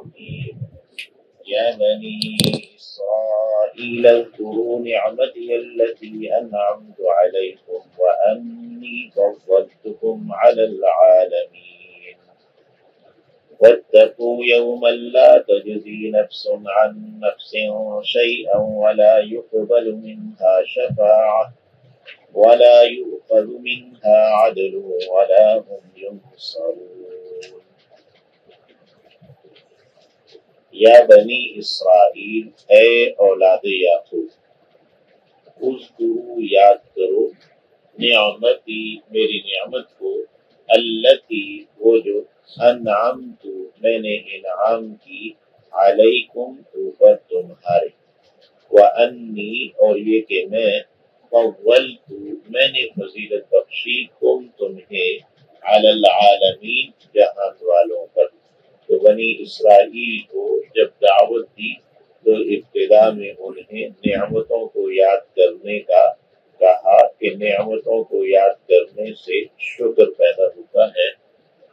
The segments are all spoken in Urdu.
الرجيم يا بني إسرائيل اذكروا نعمتي التي أنعمت عليكم وأني فضلتكم على العالمين واتقوا يوما لا تجزي نفس عن نفس شيئا ولا يقبل منها شفاعة ولا يؤخذ منها عدل ولا هم ينصرون یا بنی اسرائیل اے اولاد یعقوب اذکروا یاد کرو نعمتی میری نعمت کو التی وہ جو انعمت میں نے انعام کی علیکم اوپر تمہارے وانی اور یہ کہ میں فضلت میں نے فضیلت بخشی تم تمہیں علی العالمین جہان والوں پر۔ تو بنی اسرائیل کو جب دعوت دی تو ابتدا میں انہیں نعمتوں کو یاد کرنے کا کہا کہ نعمتوں کو یاد کرنے سے شکر پیدا ہوتا ہے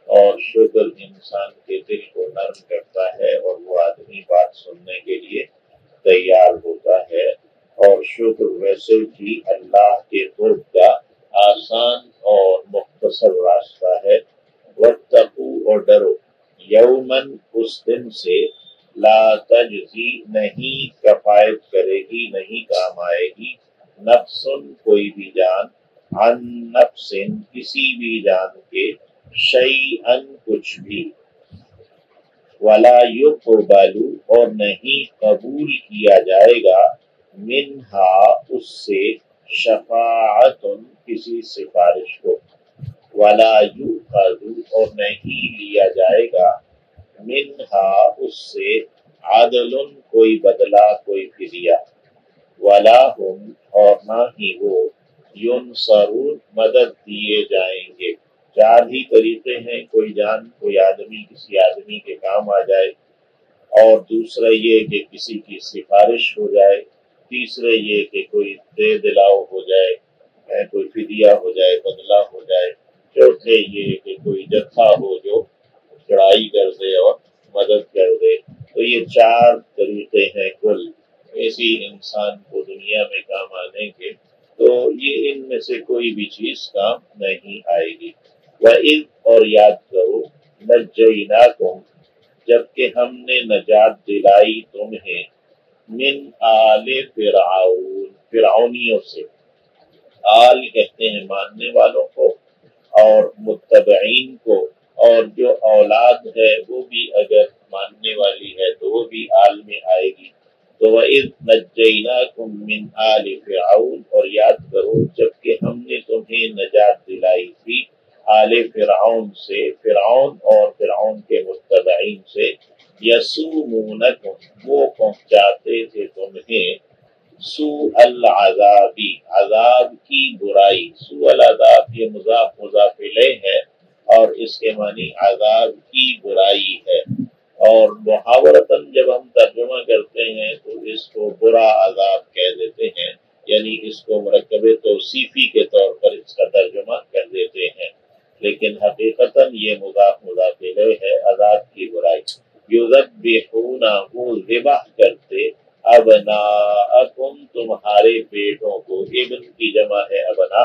اور شکر انسان کے دل کو نرم کرتا ہے اور وہ آدمی بات سننے کے لیے تیار ہوتا ہے، اور شکر ویسے بھی اللہ کے قرب کا آسان اور مختصر راستہ ہے۔ واتقوا اور ڈرو یومن اس دن سے لا تجزی نہیں کفایت کرے گی نہیں کام آئے گی نفس کوئی بھی جان عن نفس کسی بھی جان کے شیئن کچھ بھی ولا یقبل اور نہیں قبول کیا جائے گا منہا اس سے شفاعت کسی سفارش کو ولا یؤخذ اور نہیں لیا جائے گا منہا اس سے عدل کوئی بدلہ کوئی فدیہ ولا ہم اور نہ ہی وہ ینصرون مدد دیے جائیں گے۔ چار ہی طریقے ہیں، کوئی جان کوئی آدمی کسی آدمی کے کام آ جائے، اور دوسرا یہ کہ کسی کی سفارش ہو جائے، تیسرے یہ کہ کوئی دے دلاؤ ہو جائے، کوئی فدیہ ہو جائے بدلہ ہو جائے، چوتھے یہ کہ کوئی جتھا ہو جو چڑھائی کر دے اور مدد کر دے۔ تو یہ چار طریقے ہیں کل ایسی انسان کو دنیا میں کام آنے کے، تو یہ ان میں سے کوئی بھی چیز کام نہیں آئے گی۔ وَإِذْ اور یاد کرو نَجَّيْنَاكُمْ جبکہ ہم نے نجات دلائی تمہیں من آل فرعون فرعونیوں سے، آل کہتے ہیں ماننے والوں کو اور متبعین کو، اور جو اولاد ہے وہ بھی اگر ماننے والی ہے تو وہ بھی آل میں آئے گی۔ تو وَإِذْ نَجَّيْنَاكُمْ مِنْ آلِ فِرْعَوْنَ اور یاد کرو جبکہ ہم نے تمہیں نجات دلائی تھی آل فرعون سے، فرعون اور فرعون کے متبعین سے، یسومونکم وہ پہنچاتے تھے تمہیں سوء العذاب عذاب کی برائی، سوء العذاب یہ مضاف مضاف الیہ ہے اور اس کے معنی عذاب کی برائی ہے، اور محاورتاً جب ہم ترجمہ کرتے ہیں تو اس کو برا عذاب کہہ دیتے ہیں، یعنی اس کو مرکب توصیفی کے طور پر اس کا ترجمہ کر دیتے ہیں، لیکن حقیقتاً یہ مضاف مضاف الیہ ہے، عذاب کی برائی۔ یذبحون وہ ذبح کرتے ابناءکم تمہارے بیٹوں کو، ابن کی جمع ہے ابنا،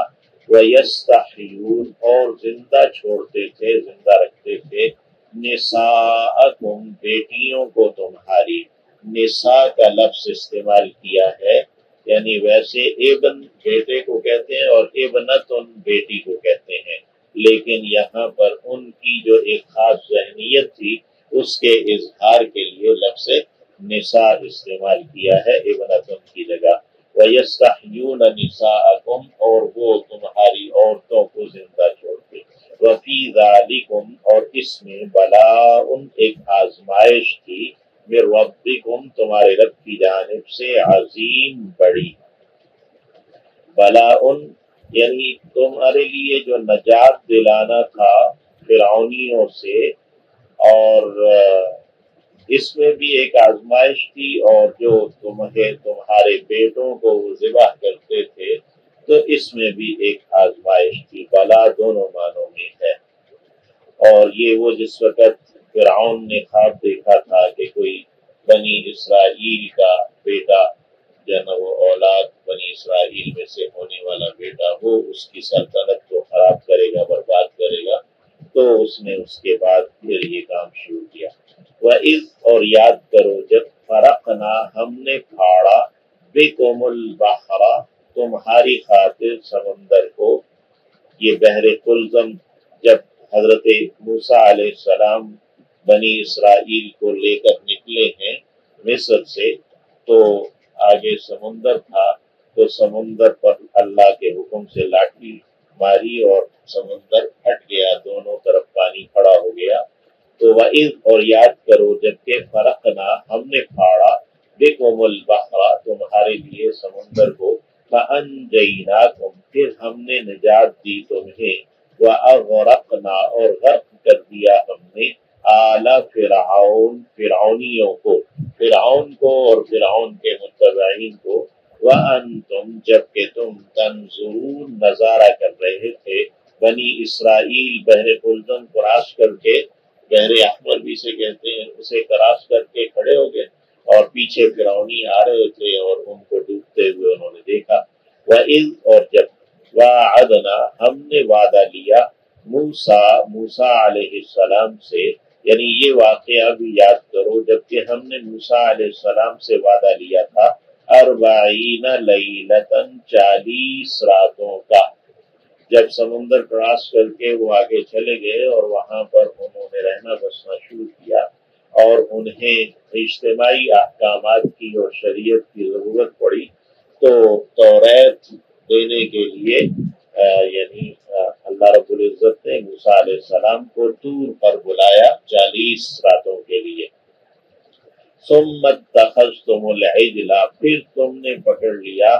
ویستحیون اور زندہ چھوڑتے تھے زندہ رکھتے تھے نساءکم بیٹیوں کو تمہاری، نساء کا لفظ استعمال کیا ہے، یعنی ویسے ابن بیٹے کو کہتے ہیں اور ابنتن بیٹی کو کہتے ہیں، لیکن یہاں پر ان کی جو ایک خاص ذہنیت تھی اس کے اظہار کے لیے لفظ نساء استعمال کیا ہے ابنتن کی جگہ۔ وَيَسْتَحْيُونَ نِسَاءَكُمْ اور وہ تمہاری عورتوں کو زندہ چھوڑتے۔ وَفِي ذَلِكُمْ اور اس میں بلاء ایک آزمائش تھی، مِن رَبِّكُمْ تمہارے رب کی جانب سے عظیم بڑی، بلاء یعنی تمہارے لیے جو نجات دلانا تھا فرعونیوں سے، اور اس میں بھی ایک آزمائش تھی، اور جو تمہارے بیٹوں کو وہ ذبح کرتے تھے تو اس میں بھی ایک آزمائش تھی، بلا دونوں معنوں میں ہے۔ اور یہ وہ جس وقت فرعون نے خواب دیکھا تھا کہ کوئی بنی اسرائیل کا بیٹا جو نا وہ اولاد بنی اسرائیل میں سے ہونے والا بیٹا وہ اس کی سلطنت کو خراب کرے گا، برباد کرے گا، تو اس نے اس کے بعد پھر یہ کام شروع کیا۔ وَإِذْ اور یاد کرو جب فرقنا ہم نے پھاڑا بِكُمُ الْبَحْرَ تمہاری خاطر سمندر کو، یہ بحر قلزم جب حضرت موسیٰ علیہ السلام بنی اسرائیل کو لے کر نکلے ہیں مصر سے، تو آگے سمندر تھا، تو سمندر پر اللہ کے حکم سے لاٹھی ماری اور سمندر ہٹ گیا، دونوں طرف پانی کھڑا ہو گیا۔ تو وَإِذْ اور یاد کرو جبکہ فرقنا ہم نے پھاڑا بِكُمُ الْبَحْرَ تمہارے لیے سمندر کو، فَأَنْجَيْنَاكُمْ پھر ہم نے نجات دی تمہیں، وَأَغْرَقْنَا اور غرق کر دیا ہم نے آلَ فرعون فرعونیوں کو، فرعون کو اور فرعون کے متبعین کو، وَأَنْتُمْ جبکہ تم تنظرون نظارہ کر رہے تھے، بنی اسرائیل بحر قلزم کراس کر کے، بحر احمر بھی سے کہتے ہیں، اسے کراس کر کے کھڑے ہو گئے اور پیچھے فرعونی آ رہے تھے اور ان کو ڈوبتے ہوئے انہوں نے دیکھا۔ وَإِذْ اور جب وَعَدْنَا ہم نے وعدہ لیا موسیٰ علیہ السلام سے، یعنی یہ واقعہ بھی یاد کرو جبکہ ہم نے موسیٰ علیہ السلام سے وعدہ لیا تھا 40 لیلتاً 40 راتوں کا، جب سمندر کراس کر کے وہ آگے چلے گئے اور وہاں پر انہوں نے رہنا بسنا شروع کیا اور انہیں اجتماعی احکامات کی اور شریعت کی ضرورت پڑی، تو توریت دینے کے لیے یعنی اللہ رب العزت نے موسیٰ علیہ السلام کو طور پر بلایا 40 راتوں کے لیے۔ ثم اتخذتم العجل پھر تم نے پکڑ لیا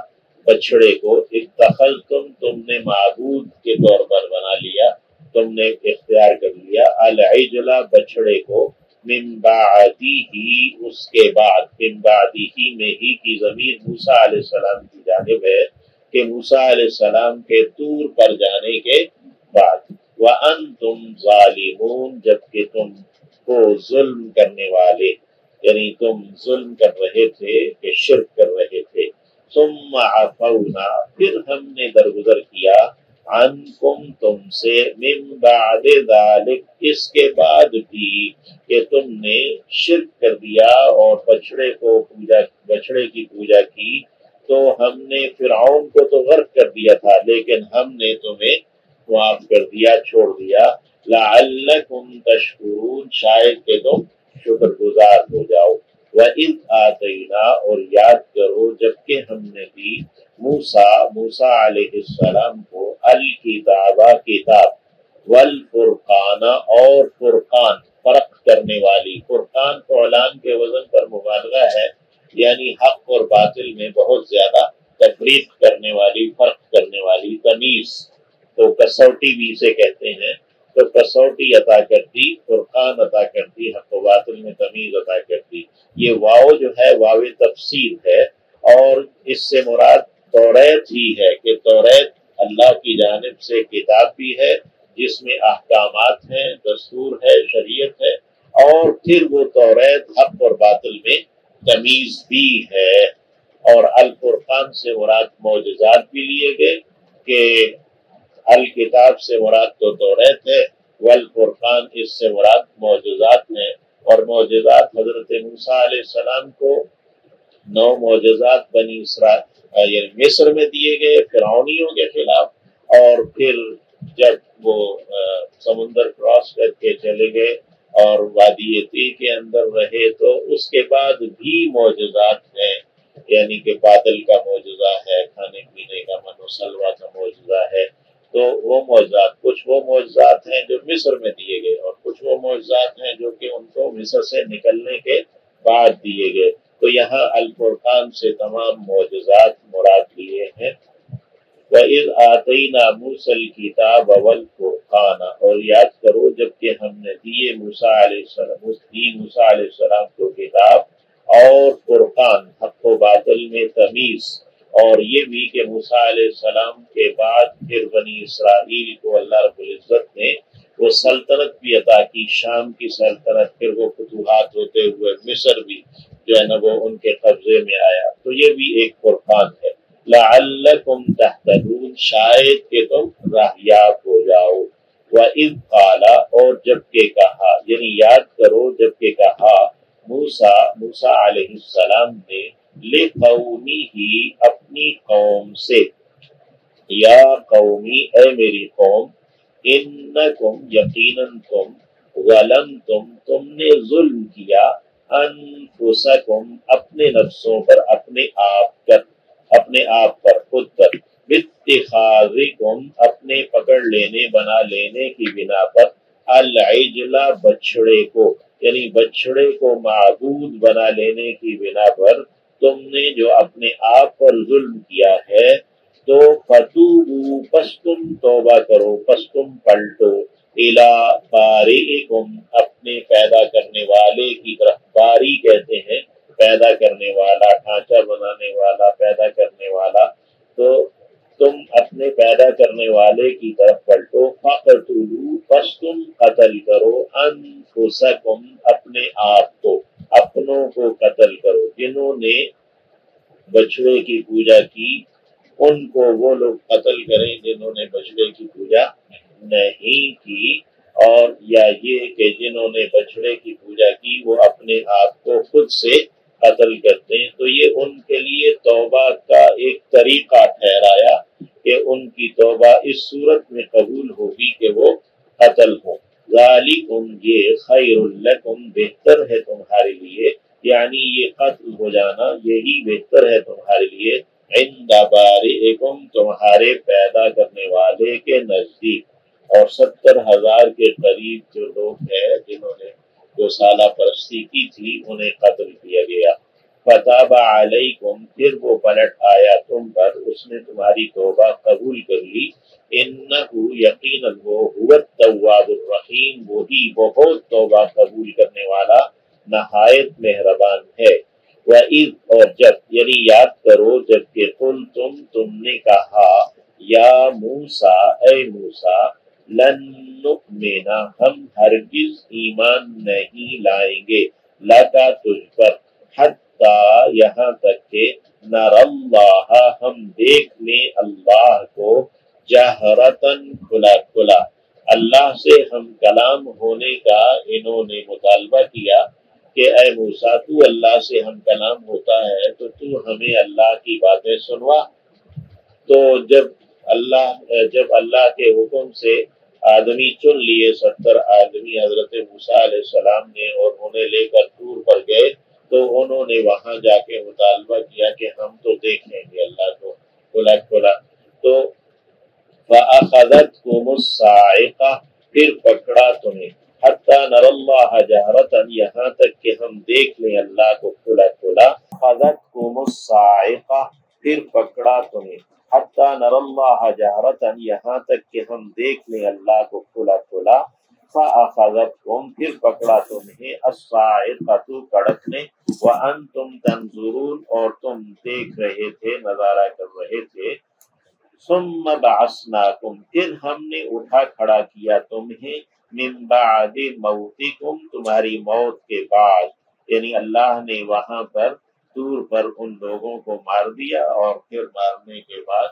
بچڑے کو، اتخذتم تم نے معبود کے طور پر بنا لیا، تم نے اختیار کر لیا العجل بچڑے کو، من بعدہ اس کے بعد، من بعدہ میں ہی کی ضمیر موسیٰ علیہ السلام کی جانب ہے کہ موسیٰ علیہ السلام کے طور پر جانے کے بعد، وَأَنْتُمْ ظَالِمُونَ جبکہ تم کو ظلم کرنے والے، یعنی تم ظلم کر رہے تھے کہ شرک کر رہے تھے۔ ثم عفونا پھر ہم نے درگزر کیا عنکم تم سے، من بعد ذلک اس کے بعد بھی کہ تم نے شرک کر دیا اور بچڑے کی پوجا کی، تو ہم نے فرعون کو تو غرق کر دیا تھا لیکن ہم نے تمہیں معاف کر دیا، چھوڑ دیا، لعلکم تشکرون شاید کہ تم شکر گزار ہو جاؤ۔ وَإِذْ آتَيْنَا اور یاد کرو جبکہ ہم نے دی موسیٰ علیہ السلام کو الکتاب کتاب، والفرقان اور فرقان فرق کرنے والی، فرقان فعلان کے وزن پر مبالغہ ہے، یعنی حق اور باطل میں بہت زیادہ تفریق کرنے والی، فرق کرنے والی، تمیز، تو کسوٹی بھی اسے کہتے ہیں، تو کسوٹی عطا کرتی، فرقان عطا کرتی، حق و باطل میں تمیز عطا کرتی۔ یہ واو جو ہے واو تفسیر ہے، اور اس سے مراد توریت ہی ہے کہ توریت اللہ کی جانب سے کتاب بھی ہے جس میں احکامات ہیں، دستور ہے، شریعت ہے، اور پھر وہ توریت حق اور باطل میں تمیز بھی ہے۔ اور الفرقان سے مراد معجزات بھی لیے گئے کہ الکتاب سے مراد تو توریت ہے، والفرقان اس سے مراد معجزات ہیں، اور معجزات حضرت موسیٰ علیہ السلام کو 9 معجزات بنی اسرائیل یعنی مصر میں دیے گئے فرعونیوں کے خلاف، اور پھر جب وہ سمندر کراس کر کے چلے گئے اور وادی طی کے اندر رہے تو اس کے بعد بھی معجزات ہیں، یعنی کہ بادل کا معجزہ ہے، کھانے پینے کا من و سلوہ کا معجزہ ہے، تو وہ معجزات کچھ وہ معجزات ہیں جو مصر میں دیے گئے اور کچھ وہ معجزات ہیں جو کہ ان کو مصر سے نکلنے کے بعد دیے گئے، تو یہاں الفرقان سے تمام معجزات مراد لیے ہیں۔ وَإِذْ آتَيْنَا مُوسَى الْكِتَابَ وَالْفُرْقَانَ اور یاد کرو جبکہ ہم نے دیے موسیٰ علیہ السلام کو کتاب اور فرقان حق و باطل میں تمیز، اور یہ بھی کہ موسیٰ علیہ السلام کے بعد پھر بنی اسرائیل کو اللہ رب العزت نے وہ سلطنت بھی عطا کی، شام کی سلطنت، پھر وہ فتوحات ہوتے ہوئے مصر بھی جو ہے نا وہ ان کے قبضے میں آیا۔ تو یہ بھی ایک فرقان ہے، لعلکم تہتدون، شاید کہ تم راہیاب ہو جاؤ۔ وَإِذْ قَالَ، اور جب کہ کہا، یعنی یاد کرو جب کہ کہا موسیٰ علیہ السلام نے لِقَوْمِهِ، اپنی قوم سے، یا قومی، اے میری قوم، انکم، یقیناً تم، ظلمتم، تم نے ظلم کیا، انفسکم، اپنے نفسوں پر، اپنے آپ پر، خود پر، باتخاذکم، اپنے پکڑ لینے، بنا لینے کی بنا پر، العجل، بچڑے کو، یعنی بچڑے کو معبود بنا لینے کی بنا پر تم نے جو اپنے آپ پر ظلم کیا ہے، تو فتوبوا، پس تم توبہ کرو، پس تم پلٹو، الی بارئکم، اپنے پیدا کرنے والے کی طرف۔ باری کہتے ہیں پیدا کرنے والا، ڈھانچہ بنانے والا، پیدا کرنے والا۔ تو تم اپنے پیدا کرنے والے کی طرف پلٹو، فقتلوا، پس تم قتل کرو، انفسکم، اپنے آپ کو، اپنوں کو قتل کرو۔ جنہوں نے بچڑے کی پوجا کی ان کو وہ لوگ قتل کریں جنہوں نے بچڑے کی پوجا نہیں کی، اور یا یہ کہ جنہوں نے بچڑے کی پوجا کی وہ اپنے آپ کو خود سے قتل کرتے ہیں۔ تو یہ ان کے لیے توبہ کا ایک طریقہ ٹھہرایا کہ ان کی توبہ اس صورت میں قبول ہوگی کہ وہ قتل ہوں۔ ذالکم، یہ خیر لکم، بہتر ہے تمہارے لیے، یعنی یہ قتل ہو جانا یہی بہتر ہے تمہارے لیے، عند بارئکم، تمہارے پیدا کرنے والے کے نزدیک۔ اور 70,000 کے قریب جو لوگ ہیں جنہوں نے جو سالہ پرستی کی تھی انہیں قتل کیا گیا۔ فتاب علیکم، پھر وہ پلٹ آیا تم پر، اس نے تمہاری توبہ قبول کر لی۔ انہ، یقیناً وہ، هو التواب الرحیم، وہی بہت توبہ قبول کرنے والا، نہایت مہربان ہے۔ وَإِذْ، اور جب، یعنی یاد کرو جب کہ تم نے کہا، یا موسیٰ، اے موسیٰ، لن نؤمن، ہم ہرگز ایمان نہیں لائیں گے، لکا، تجھ پر، حتیٰ، یہاں تک کہ، نر اللہ، ہم دیکھ لیں اللہ کو، جہرتن، کھلا کھلا۔ اللہ سے ہم کلام ہونے کا انہوں نے مطالبہ کیا کہ اے موسیٰ، تو اللہ سے ہم کلام ہوتا ہے تو ہمیں اللہ کی باتیں سنوا۔ تو جب اللہ کے حکم سے آدمی چن لیے، 70 آدمی حضرت موسیٰ علیہ السلام نے، اور انہیں لے کر طور پر گئے، تو انہوں نے وہاں جا کے مطالبہ کیا کہ ہم تو دیکھ لیں گے اللہ کو کھلا کھلا۔ تو فَأَخَذَتْكُمُ الصَّاعِقَةُ، پھر پکڑا تمہیں، حَتَّى نَرَى اللَّهَ جَهْرَةً، یہاں تک کہ ہم دیکھ لیں اللہ کو کھلا کھلا۔ فَأَخَذَتْكُمُ الصَّاعِقَةُ، پھر پکڑا تمہیں، حَتَّى نَرَى اللَّهَ جَهْرَةً، یہاں تک کہ ہم دیکھ لیں اللہ کو کھلا کھلا۔ فَأَخَذَتْكُمْ، پھر پکڑا تمہیں، الصَّاعِقَةُ، کڑک نے، وَأَنْتُمْ تَنْظُرُونَ، اور تم دیکھ رہے تھے، نظارہ کر رہے تھے۔ ثم بعثناکم، پھر ہم نے اٹھا کھڑا کیا تمہیں، من بعد موتکم، تمہاری موت کے بعد، یعنی اللہ نے وہاں پر طور پر ان لوگوں کو مار دیا، اور پھر مارنے کے بعد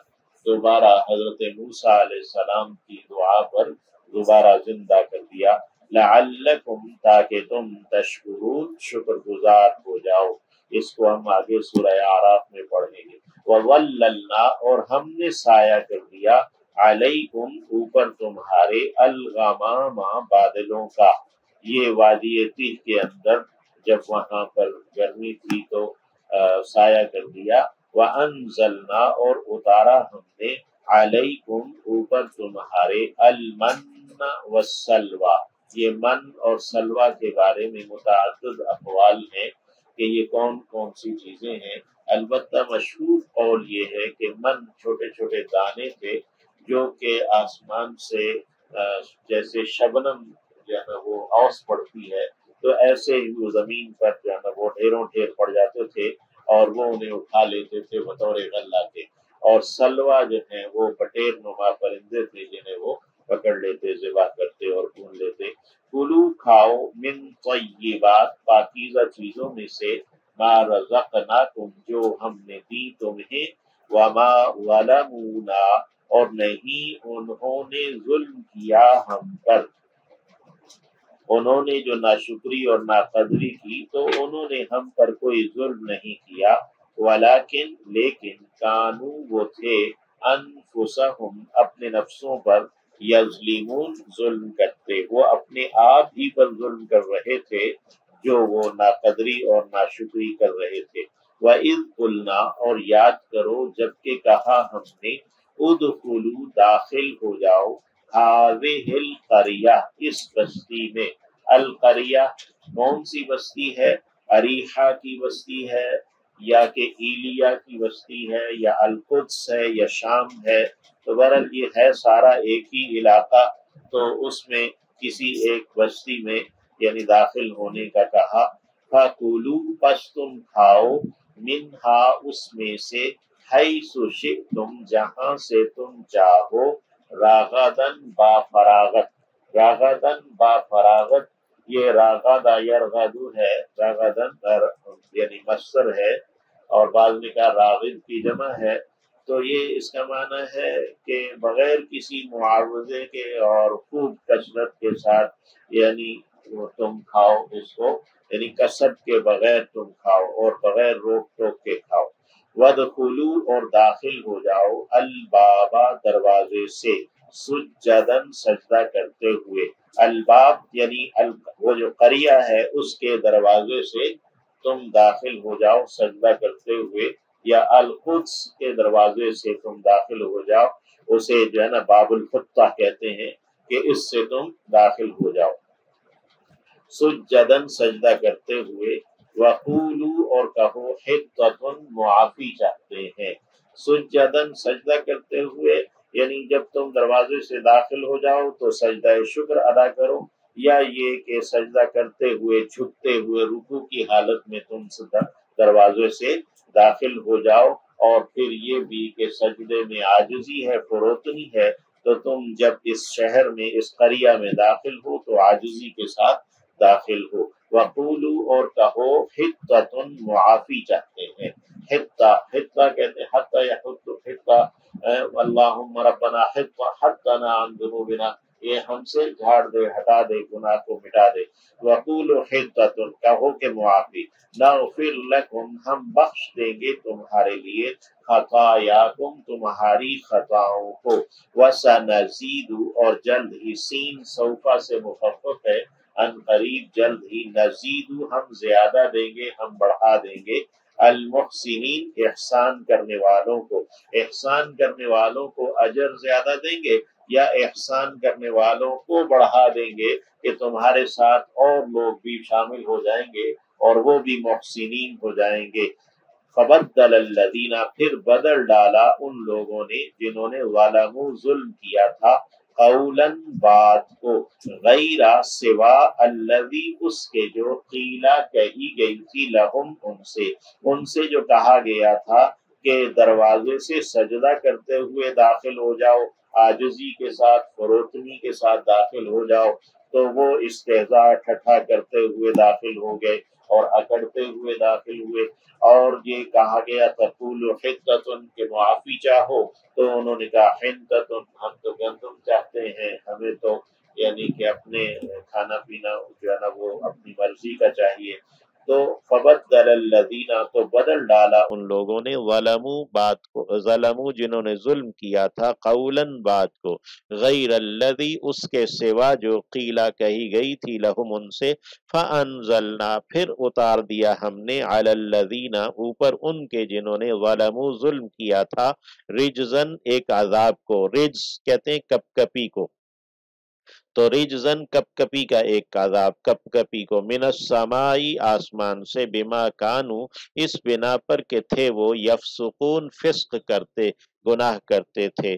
دوبارہ حضرت موسیٰ علیہ السلام کی دعا پر دوبارہ زندہ کر دیا، لعلکم، تاکہ تم تشکرون، شکر گزار ہو جاؤ۔ اس کو ہم آگے سورہ اعراف میں پڑھیں گے۔ وَظَلَّلْنَا، اور ہم نے سایہ کر دیا، علیکم، اوپر تمہارے، الغمام، بادلوں کا۔ یہ وادی تیہ کے اندر جب وہاں پر گرمی تھی تو سایہ کر دیا۔ وَأَنزَلْنَا، اور اتارا ہم نے، علیکم، اوپر تمہارے، المن والسلوى، یہ من اور سلوہ کے بارے میں متعدد اقوال ہیں کہ یہ کون کون سی چیزیں ہیں۔ البتہ مشہور قول یہ ہے کہ من چھوٹے چھوٹے دانے تھے جو کہ آسمان سے جیسے شبنم جو ہے وہ اوس پڑتی ہے تو ایسے ہی وہ زمین پر جو ہے وہ ڈھیروں ڈھیر پڑ جاتے تھے اور وہ انہیں اٹھا لیتے تھے بطور غلہ کے۔ اور سلوہ جو ہیں وہ بٹیر نما پرندے تھے جنہیں وہ پکڑ لیتے، ذبح کرتے اور بھون لیتے۔ کلو کھاؤ من طیبات پاکیزہ چیزوں میں سے، ما رزقناکم جو ہم نے دی تمہیں، وما ظلمونا اور نہیں انہوں نے ظلم کیا ہم پر، انہوں نے جو ناشکری اور ناقدری کی تو انہوں نے ہم پر کوئی ظلم نہیں کیا، ولیکن لیکن کانوا وہ تھے، انفسہم اپنے نفسوں پر، یظلمون ظلم کرتے، وہ اپنے آپ ہی پر ظلم کر رہے تھے جو وہ ناقدری اور ناشکری کر رہے تھے۔ وَإِذْ قُلْنَا اور یاد کرو جبکہ کہا ہم نے، ادخلوا داخل ہو جاؤ، هذه القریہ اس بستی میں۔ القریہ کون سی بستی ہے؟ اریحہ کی بستی ہے یا کہ ایلیا کی بستی ہے یا القدس ہے یا شام ہے، تو بہرحال یہ ہے سارا ایک ہی علاقہ، تو اس میں کسی ایک بستی میں یعنی داخل ہونے کا کہا۔ فَكُلُوا پس تم کھاؤ، منہا اس میں سے، حیث شئتم جہاں سے تم چاہو، راغدن با فراغت، راغدن با فراغت، یہ راغدہ یرغدو ہے، راغدن یعنی مصدر ہے اور بعض میں کہا راغد کی جمع ہے، تو یہ اس کا معنی ہے کہ بغیر کسی معاوضے کے اور خوب کثرت کے ساتھ یعنی تم کھاؤ اس کو، یعنی کسب کے بغیر تم کھاؤ اور بغیر روک ٹوک کے کھاؤ۔ وَادْخُلُوا اور داخل ہو جاؤ، البابا دروازے سے، سجدن سجدہ کرتے ہوئے، الباب یعنی وہ جو قریہ ہے اس کے دروازے سے تم داخل ہو جاؤ سجدہ کرتے ہوئے، یا القدس کے دروازے سے تم داخل ہو جاؤ، اسے جو ہے نا باب الفتح کہتے ہیں، کہ اس سے تم داخل ہو جاؤ سجدن سجدہ کرتے ہوئے، وقولوا اور کہو، حطۃ معافی چاہتے ہیں، سجدن سجدہ کرتے ہوئے یعنی جب تم دروازے سے داخل ہو جاؤ تو سجدہ شکر ادا کرو، یا یہ کہ سجدہ کرتے ہوئے جھکتے ہوئے رکوع کی حالت میں تم دروازے سے داخل ہو جاؤ، اور پھر یہ بھی کہ سجدے میں عاجزی ہے، فروتنی ہے، تو تم جب اس شہر میں اس قریہ میں داخل ہو تو عاجزی کے ساتھ داخل ہو۔ وقولوا اور کہو، حطۃ معافی چاہتے ہیں، حطہ حطہ کہتے ہیں، حتی یحط حطہ، اللہم ربنا حطنا عن ذنوبنا، یہ ہم سے جھاڑ دے، ہٹا دے، گناہ کو مٹا دے۔ وقولوا حطۃ کہو کہ معافی، نغفر لکم ہم بخش دیں گے تمہارے لیے، خطایاکم تمہاری خطاؤں کو، وسنزید اور جلد ہی، سین سوفا سے مخفف ہے، ان قریب جلد ہی، نزید ہم زیادہ دیں گے، ہم بڑھا دیں گے، المحسنین احسان کرنے والوں کو، احسان کرنے والوں کو اجر زیادہ دیں گے، یا احسان کرنے والوں کو بڑھا دیں گے کہ تمہارے ساتھ اور لوگ بھی شامل ہو جائیں گے اور وہ بھی محسنین ہو جائیں گے۔ فبدل الذین پھر بدل ڈالا ان لوگوں نے جنہوں نے ظلموا ظلم کیا تھا، قولا بات کو، غیر سوا الذی اس کے جو قیلا کہی گئی تھی، لہم ان سے جو کہا گیا تھا کہ دروازے سے سجدہ کرتے ہوئے داخل ہو جاؤ، عاجزی کے ساتھ فروتنی کے ساتھ داخل ہو جاؤ، تو وہ استہزاء ٹھٹھا کرتے ہوئے داخل ہو گئے اور اکڑتے ہوئے داخل ہوئے۔ اور یہ کہا گیا تقول حطۃ کہ معافی چاہو، تو انہوں نے کہا حنطۃ ہم تو گندم چاہتے ہیں، ہمیں تو یعنی کہ اپنے کھانا پینا جو ہے نا وہ اپنی مرضی کا چاہیے۔ تو فبدل الذین تو بدل ڈالا ان لوگوں نے، ظلموا بات کو، ظلموا جنہوں نے ظلم کیا تھا، قولا بات کو، غیر الذی اس کے سوا جو قیلا کہی گئی تھی، لہم ان سے، فانزلنا پھر اتار دیا ہم نے، علی الذین اوپر ان کے جنہوں نے ظلموا ظلم کیا تھا، رجزن ایک عذاب کو، رجز کہتے ہیں کپ کپی کو، تو رجزن کپ کپی کا ایک عذاب، کپ کپی کو، من السمائی آسمان سے، بما کانو اس بنا پر کہ تھے وہ، یفسقون فسق کرتے، گناہ کرتے تھے،